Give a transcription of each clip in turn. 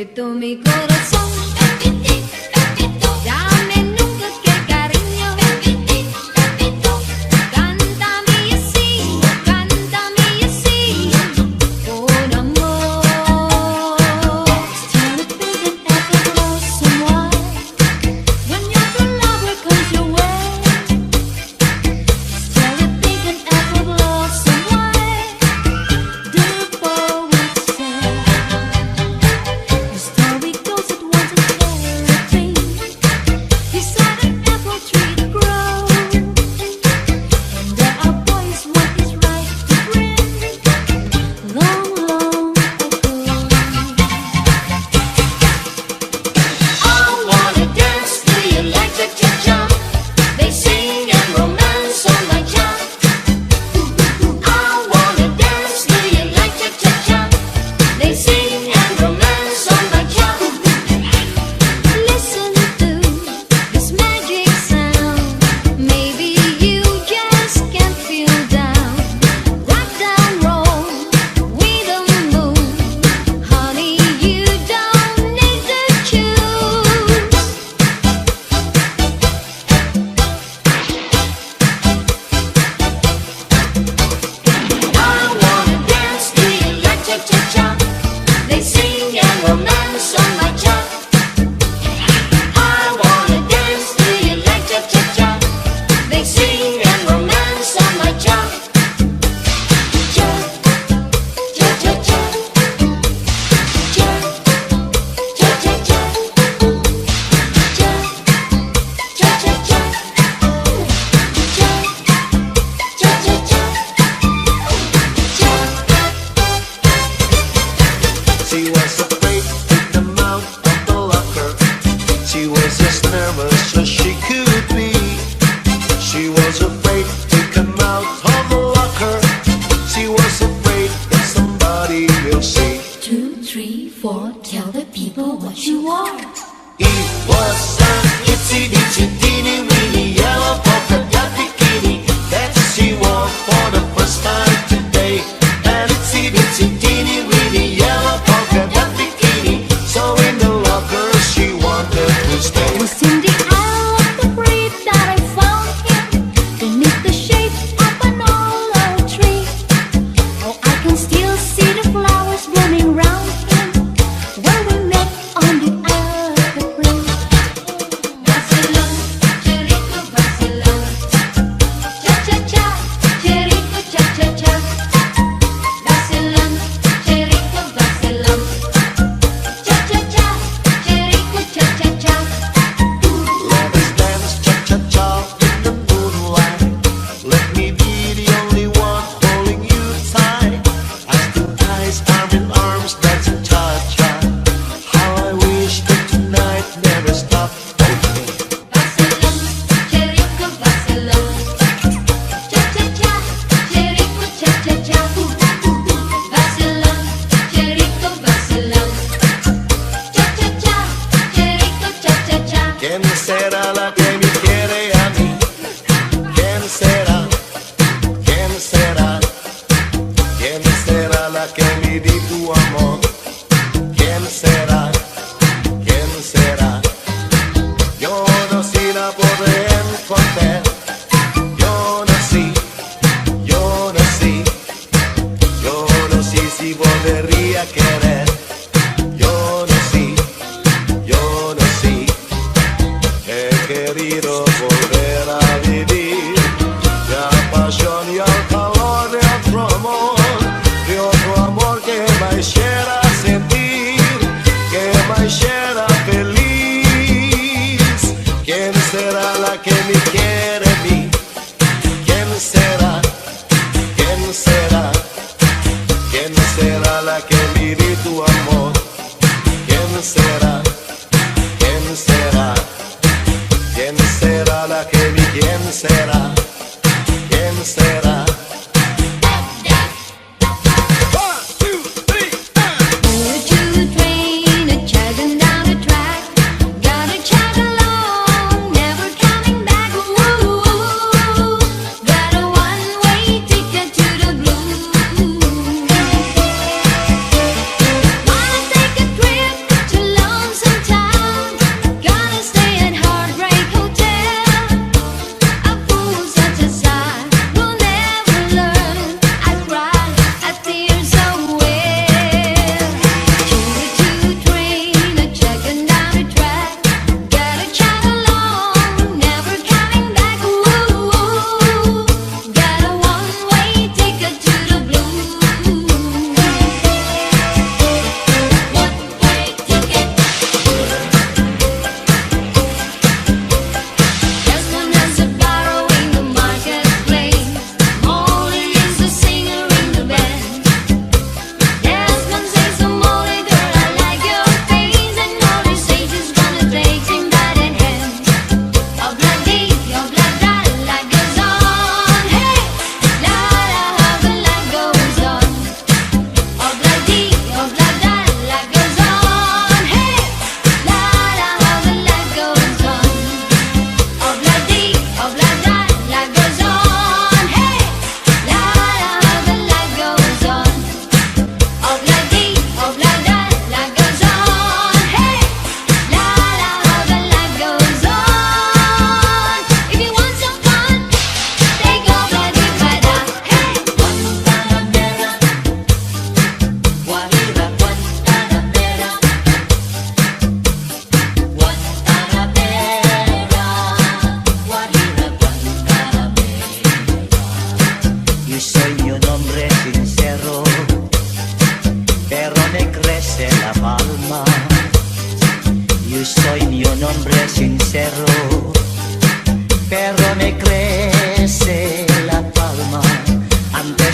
Pepito, mi corazón. Pepitín, Pepito, dame nunca que cariño. Pepitín, Pepito, cántame así, con amor. Tell a big and effortless someone when your true lover comes your way. Tell a big and effortless someone the poet said. The story goes it was a fairy dream beside an apple tree to grow, and there are boys what is right to bring long, long ago. I wanna dance to you like cha-cha-cha. They sing and romance on my cha. I wanna dance to you like cha-cha-cha. They sing and romance on my cha. Listen to this magic sound. Maybe you just can't feel down. Rock down, roll with the moon. Honey, you don't need to choose. I wanna dance to you like cha-cha-cha. They sing and romance on my cha. I wanna dance to you like cha-cha-cha. They sing and romance on my cha. Cha, cha-cha-cha. Cha, cha-cha-cha. Cha, cha-cha-cha. Cha, cha-cha-cha. She was afraid to come out of the locker. She was as nervous as she could be. She was afraid to come out of the locker. She was afraid that somebody will see. 2, 3, 4, tell the people what you are. It was an itsy bitsy teeny weeny yellow polka dot bikini that she wore for the first time today. An itsy bitsy teeny weeny yellow polka dot bikini. So in the locker she wanted to stay. It was in the aisle of the breed that I found him, beneath the shade of an olive tree. Oh, I can still see the flowers blooming round him, where we met on the apple tree. Vacilón, cherico, vacilón. Cha-cha-cha, cherico, cha-cha-cha. Vacilón, cherico, vacilón. Cha-cha-cha, cherico, cha-cha-cha. Let us dance cha-cha-cha in the moonlight. Let me be the only one holding you tight. As two guys arm in arms dancing cha-cha. How I wish that tonight never stopped. Vacilón, cherico, vacilón. Cha-cha-cha, cherico, cha-cha-cha. Vacilón, cherico, vacilón. Cha-cha-cha, cherico, cha-cha-cha. ¿Quién será la que me quiere a mí? ¿Quién será? ¿Quién será? ¿Quién será la que me di tu amor? ¿Quién será? ¿Quién será? Yo no sé la podré encontrar. Yo no sé, yo no sé. Yo no sé si volvería a querer. Yo no sé, yo no sé. He querido volver a vivir la pasión y el calor de otro amor que me hiciera sentir, que me hiciera feliz. ¿Quién será la que me quiere a mí? ¿Quién será? ¿Quién será? ¿Quién será la que me di tu amor? ¿Quién será? ¿Quién será? ¿Quién será la que vi? ¿Quién será? ¿Quién será? Choo-choo train a-chugging down the track. Gotta chug along, never coming back. Ooh, got a one-way ticket to the blues. Wanna take a trip to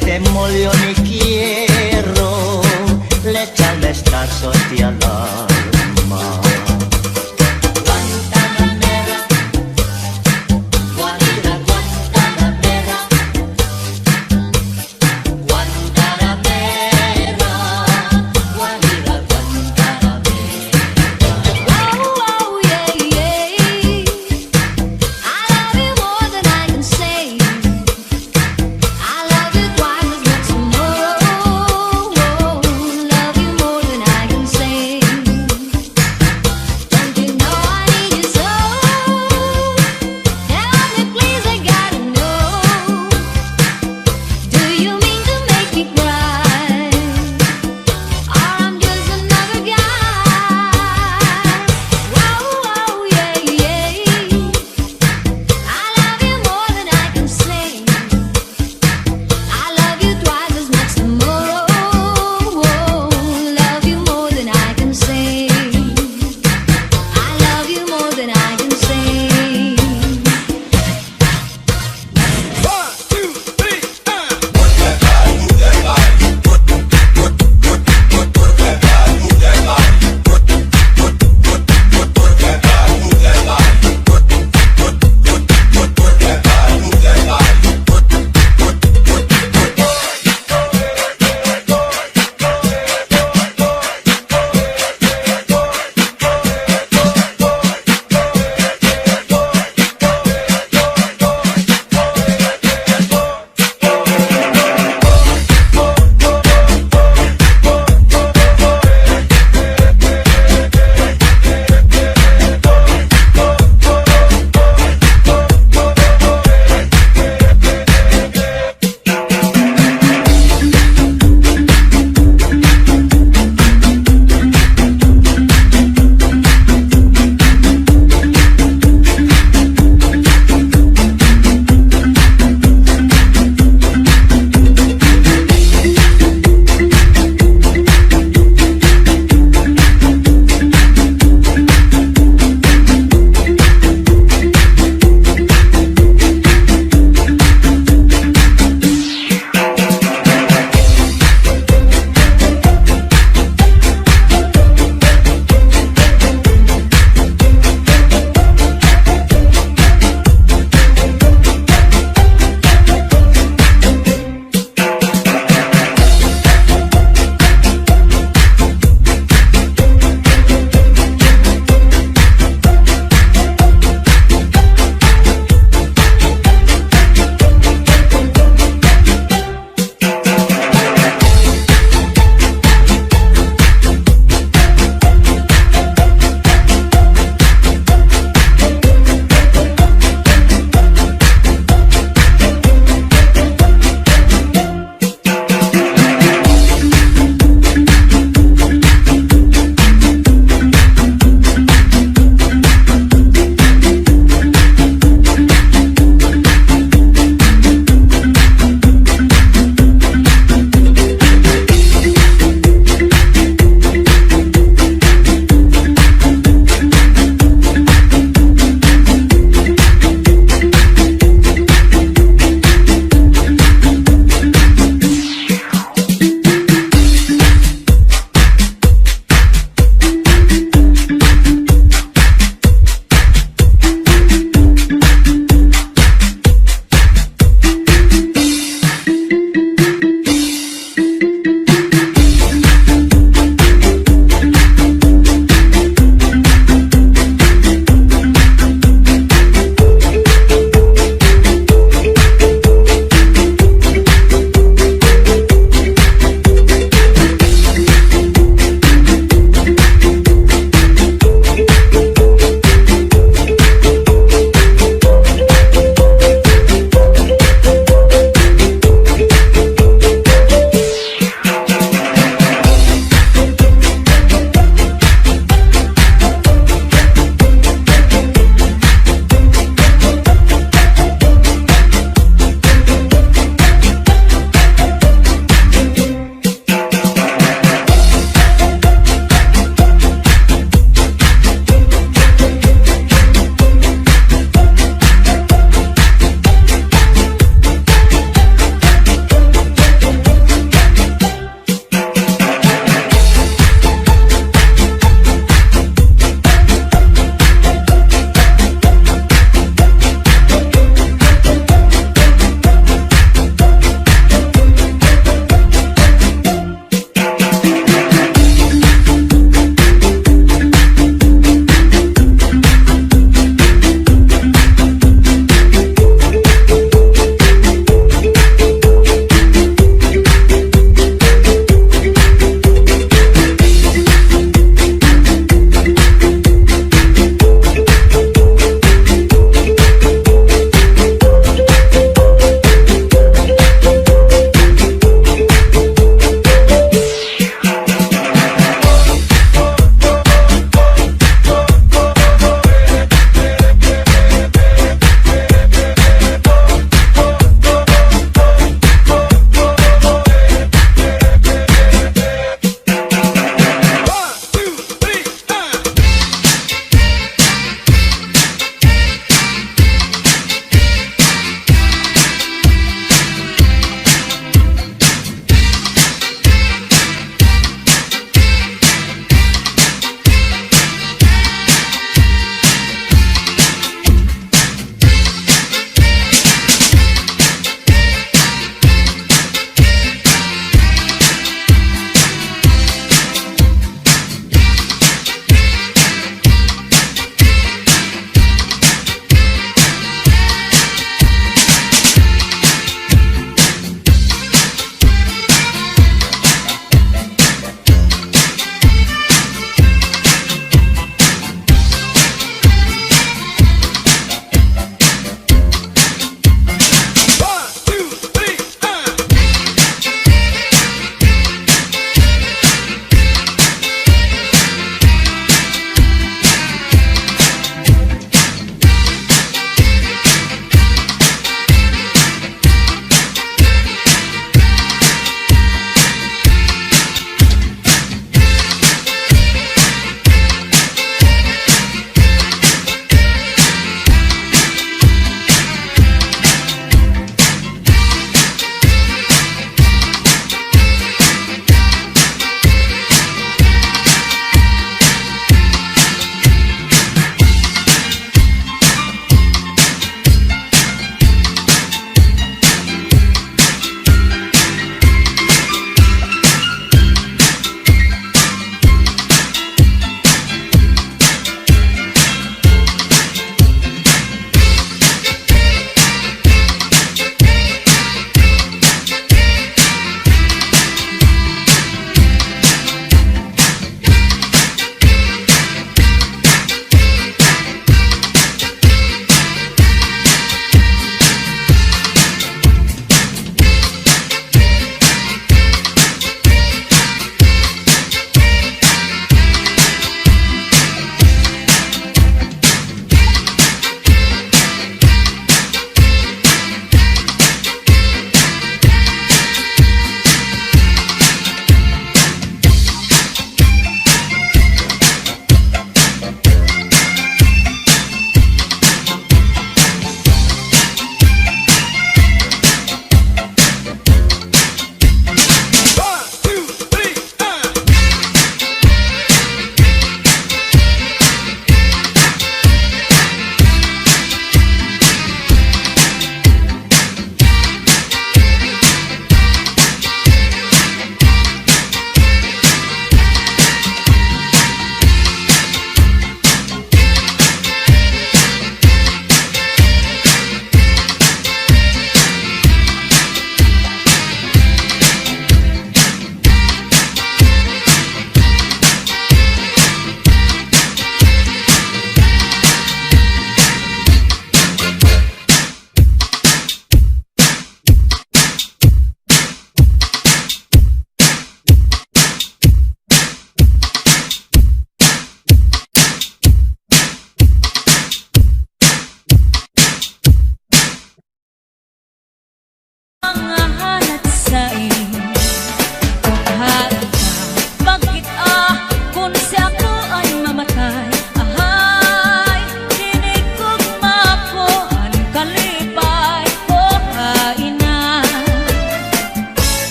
este molio ni quiero le echarle estarzote al alma. Guantanamera, Guanira, Guantanamera, Guantanamera, Guanira, Guantanamera. Oh, oh, yeah, yeah. I love you more than I can say. I love you twice as much tomorrow. Love you more than I can say.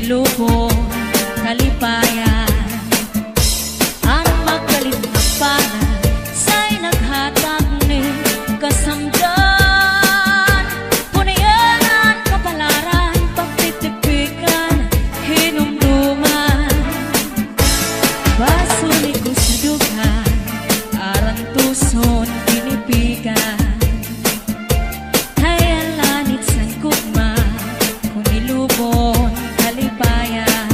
lubong kalipayan. Ang magalit na pana sa'y naghatag ni kasamdan. Punayanan, kapalaran, pagtitipikan, hinumduman. Basuli ko sa dugan, arang tuson, pinipigan. Kaya lanit sa kukma, kung ilubon, kalipayan.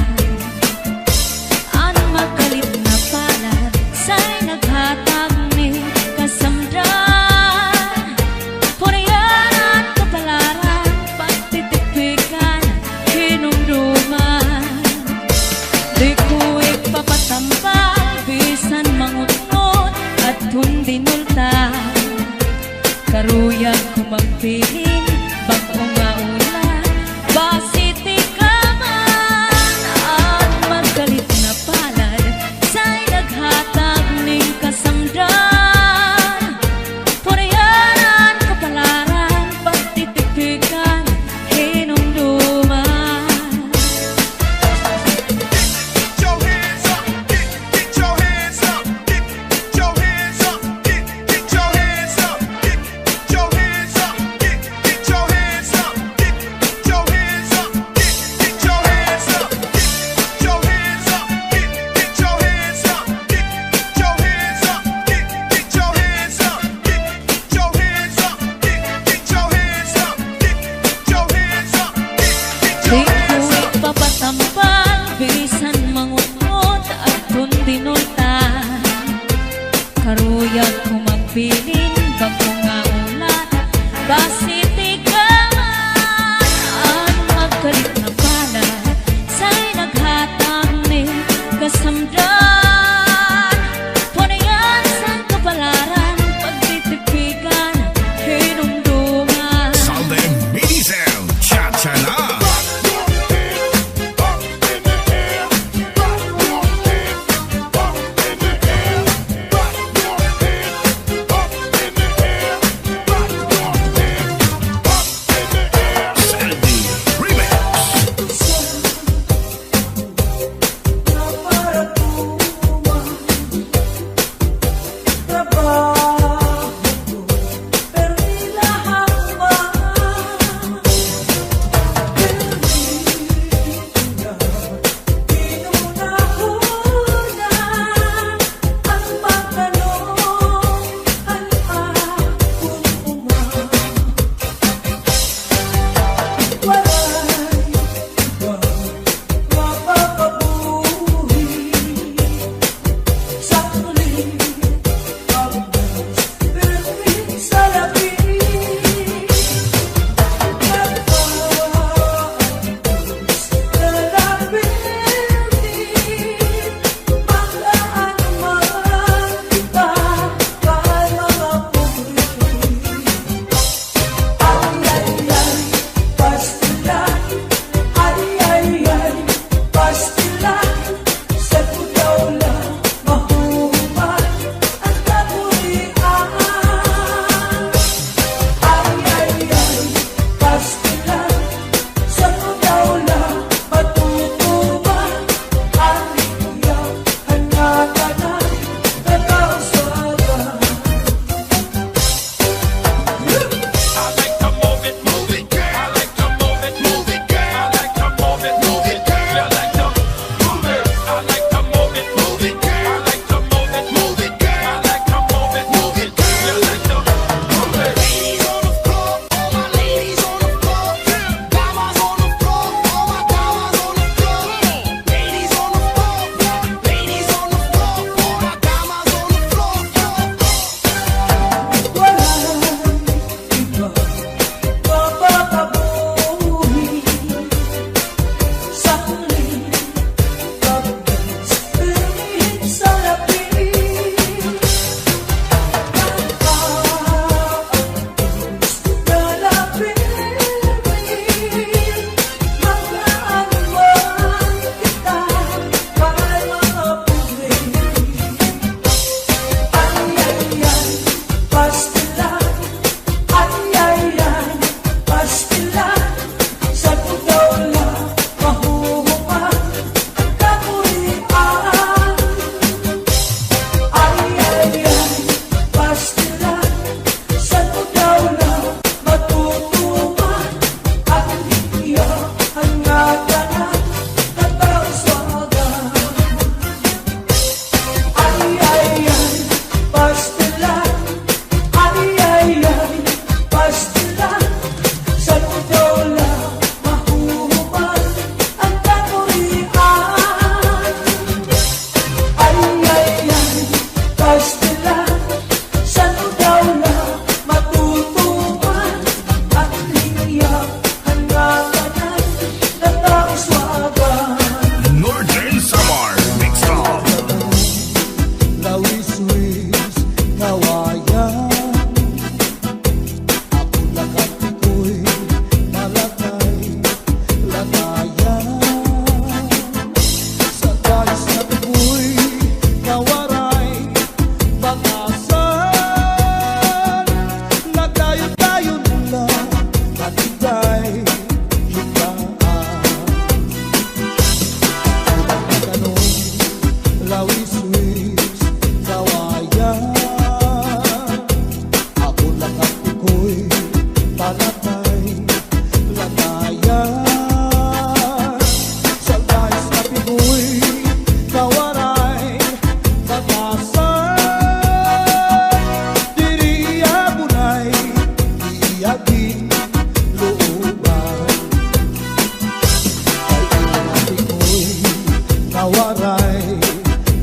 waray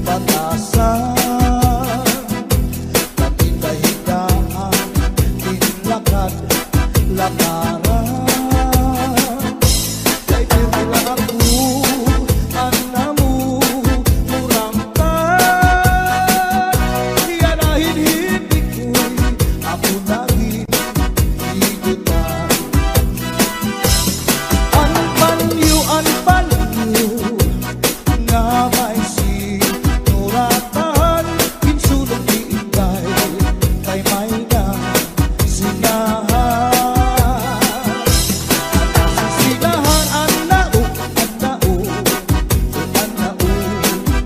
batasan, katindahigaan, tinlakad, lakaran. Kay pirmila ako, anamu, muramtan, iyanahin hindi ko'y ako naging higutan. Anpanyo nga may sinuratan, kinsulong diintay kay may na sinahan. Sinahan anao,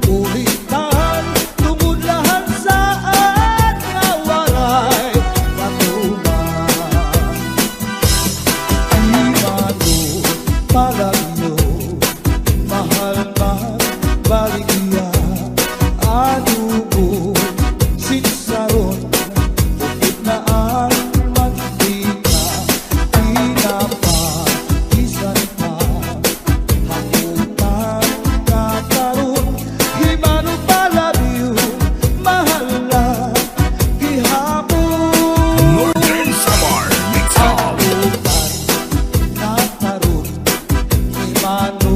ulitan, tumudlahan saan nga waray katuman. Imano palagyo, mahal man baligya, adubo sinsaron, bukid na ang mantika, pinapaisan pa, hakutan ka karon. Imano palagyo, mahal na gihapon. Northern Samar Mix-Up. Nakaroon, imano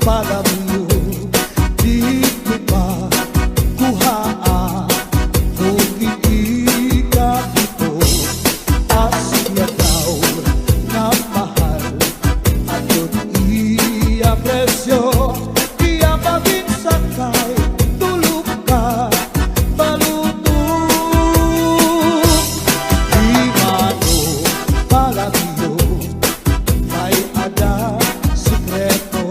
palagyo, di ko pa kuhaan, kung hindi ka ito, asya daw na mahal, at yun i-apresyo, iya mabinsan kay tulog ka, balutong. Imano palagyo, may ada sikreto,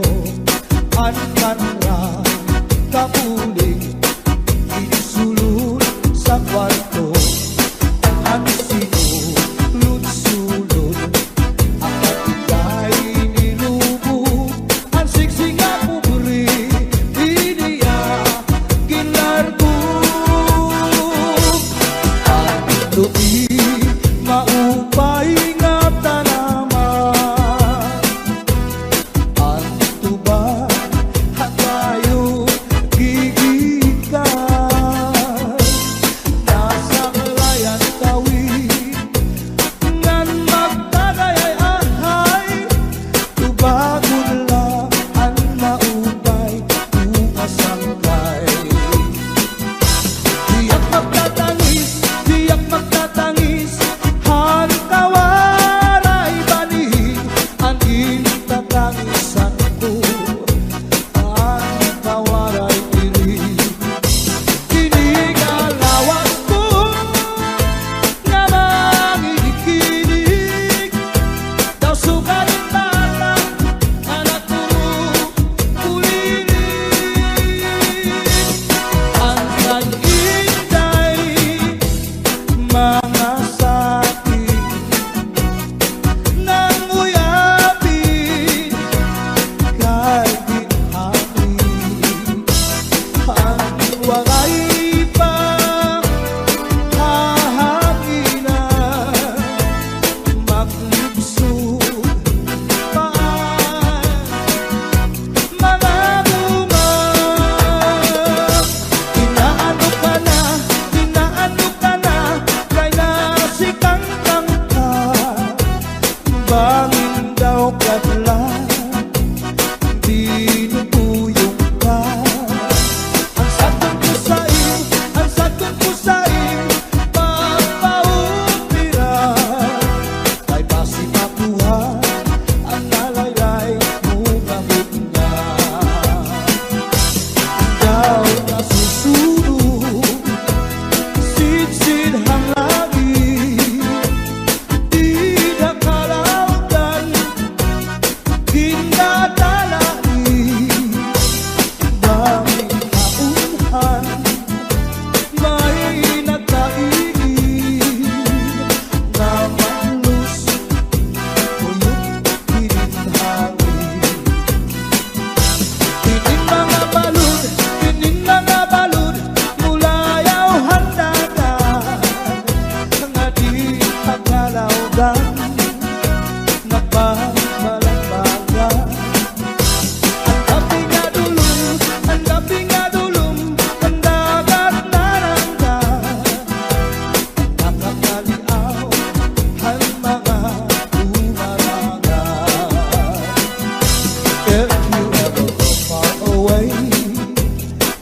way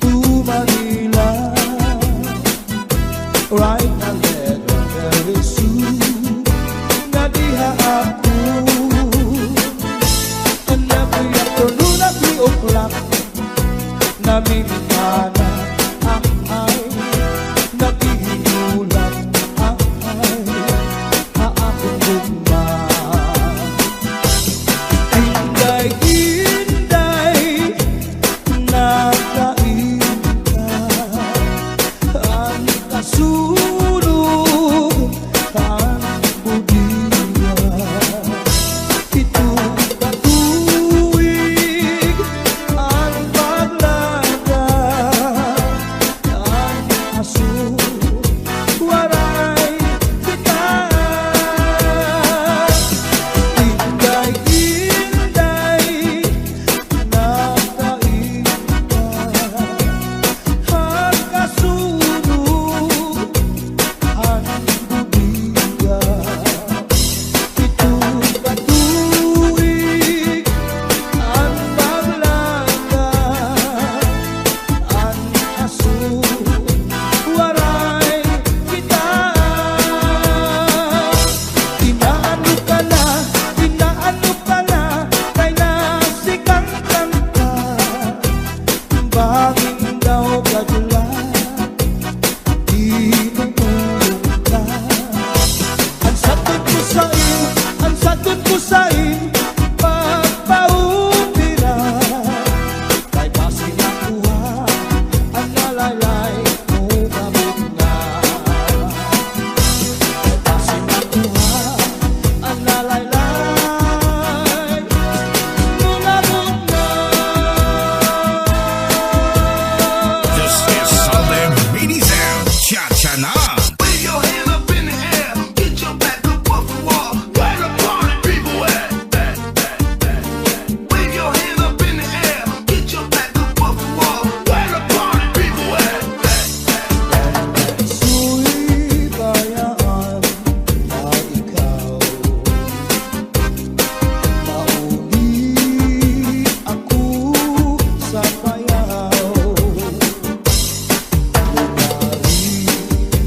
to Manila. Right now, very soon, na diha ako. And every afternoon at 3 o'clock, namimana ay nagihinulan ay aakong gugma. Inday-inday nakainta ang kasulog ang budiya. Ito katuwig ang paglaga ang aso waray kita. Inday-inday nakainta ang kasulog ang budiya. Ito katuwig ang paglaga ang aso waray kita. Inaano ka na, kay nasikang kanta. Banging daw kadula, di nagulong ka. Ang sagot ko sa'yo, pagpaupira. Kay basing nakuha, ang nalaylay mo gamot na. Kay basing nakuha, ang nalaylay mo gamot na. This is Sunday Mini Sound. Chacha na. Wave your hands up in the air, get your back up off the wall. Where the party people at? Wave your hands up in the air, get your back up off the wall. Where the party people at? Su'y bayaan na ikaw, mauli ako sa payaw. Lumari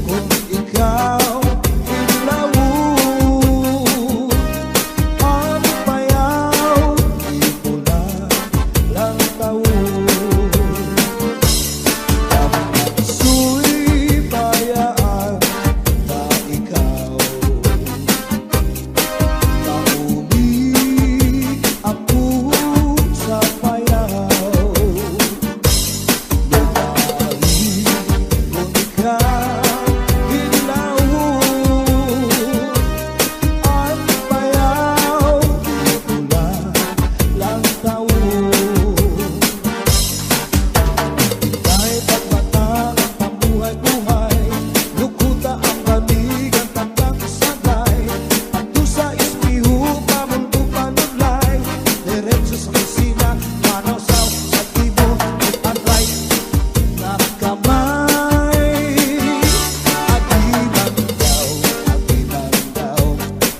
kung ikaw ilawon, ang payaw di pula lang taon. Su'y bayaan na ikaw, mauli ako sa payaw. Lumari kung ikaw ilawon, ang payaw di pula lang taon. Dahil pagmata ang pambuhay-buhay, lukuta ang lamig ang tandang sagay. At sa ispiho, pamulto panulay, diretso sa kusina, manasaw sa tibo, at right na kamay. Agiman daw,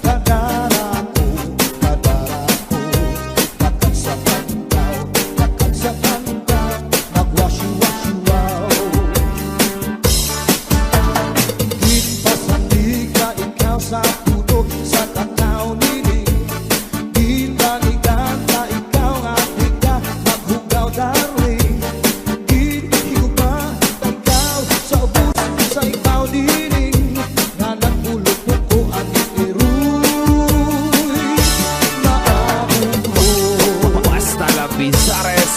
kadara ko, nakagsakan daw, nagwasyu-wasyu-waw. Ginpasandig ka ikaw sa puto, sa tanaw nining. Ginbalikan ka ikaw nga ika, maghugaw darling. Ginhigugma ka ikaw sa ubus, sa ikaw dining. Nga nagpulupok ko ang iruy, maabot mo. Basta la Pizares.